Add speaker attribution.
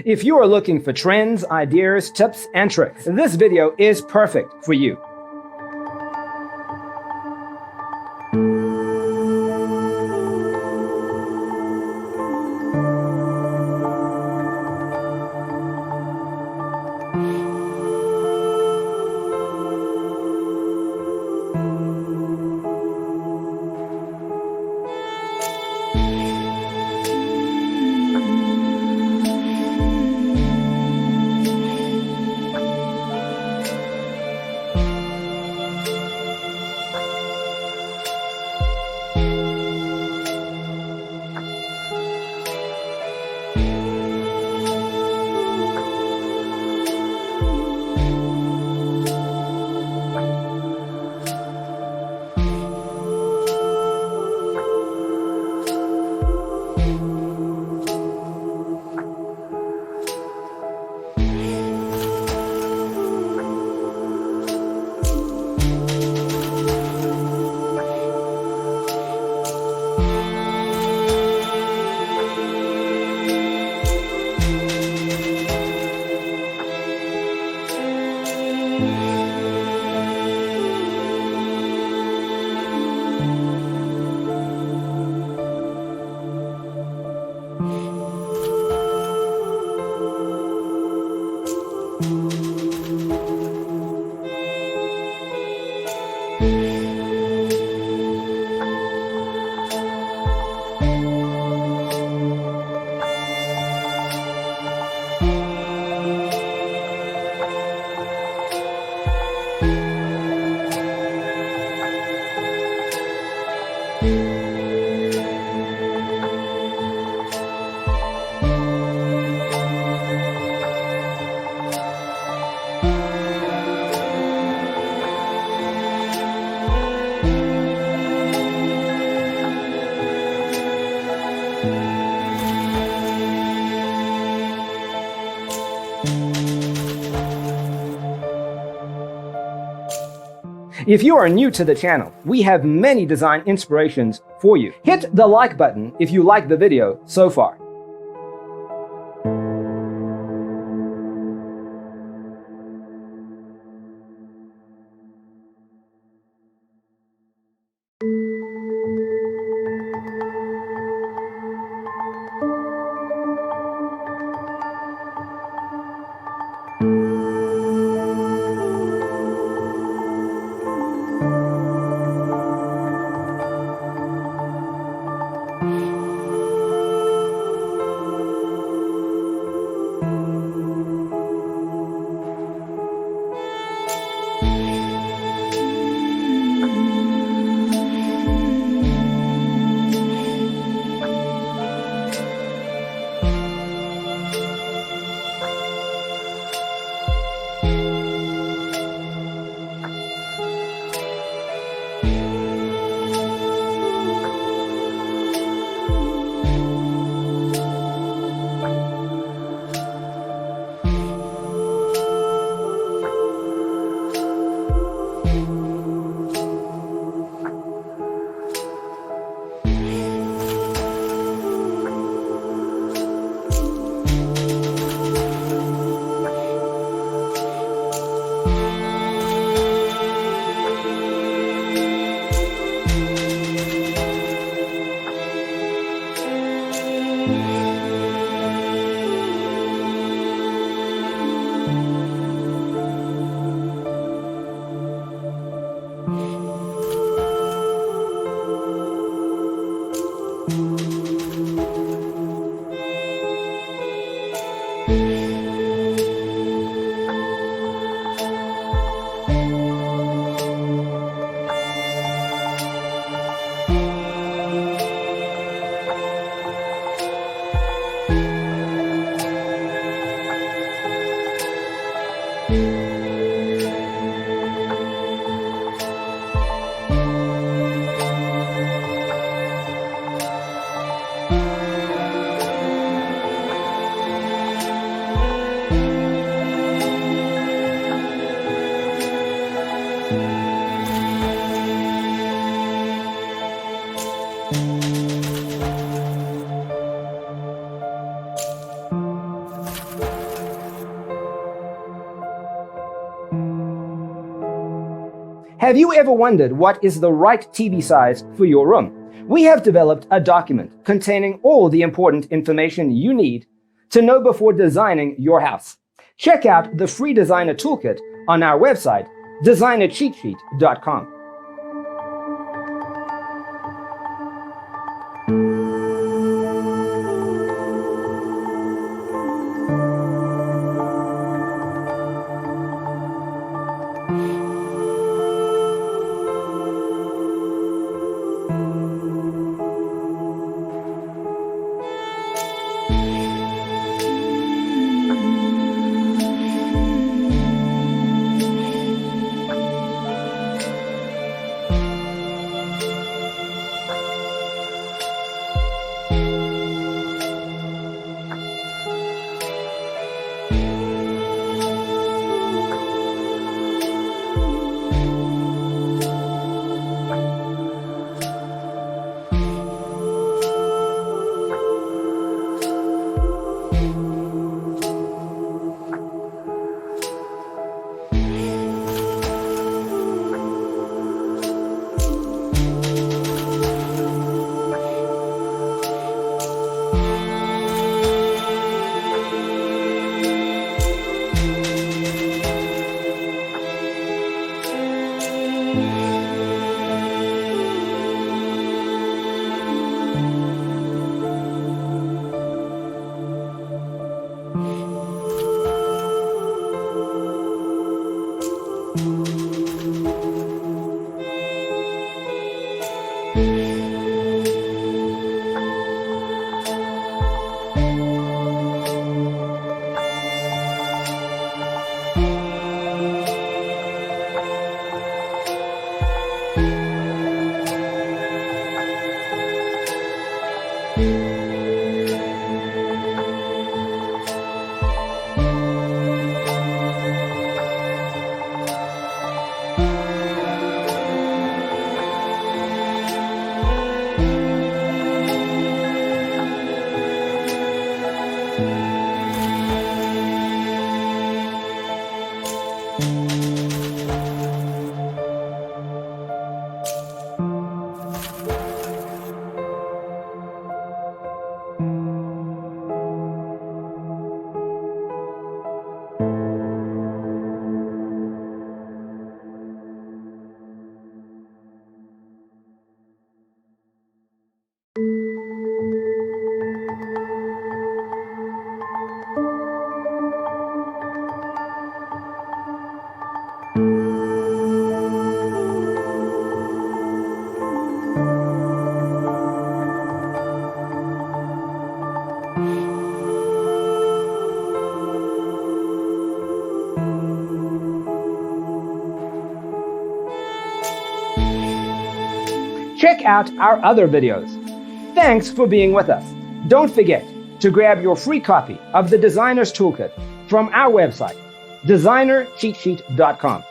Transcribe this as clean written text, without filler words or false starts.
Speaker 1: If you are looking for trends, ideas, tips, and tricks, this video is perfect for you. If you are new to the channel, we have many design inspirations for you. Hit the like button if you like the video so far. Have you ever wondered what is the right TV size for your room? We have developed a document containing all the important information you need to know before designing your house. Check out the free designer toolkit on our website, designercheatsheet.com. Check out our other videos. Thanks for being with us. Don't forget to grab your free copy of the Designer's Toolkit from our website, designercheatsheet.com.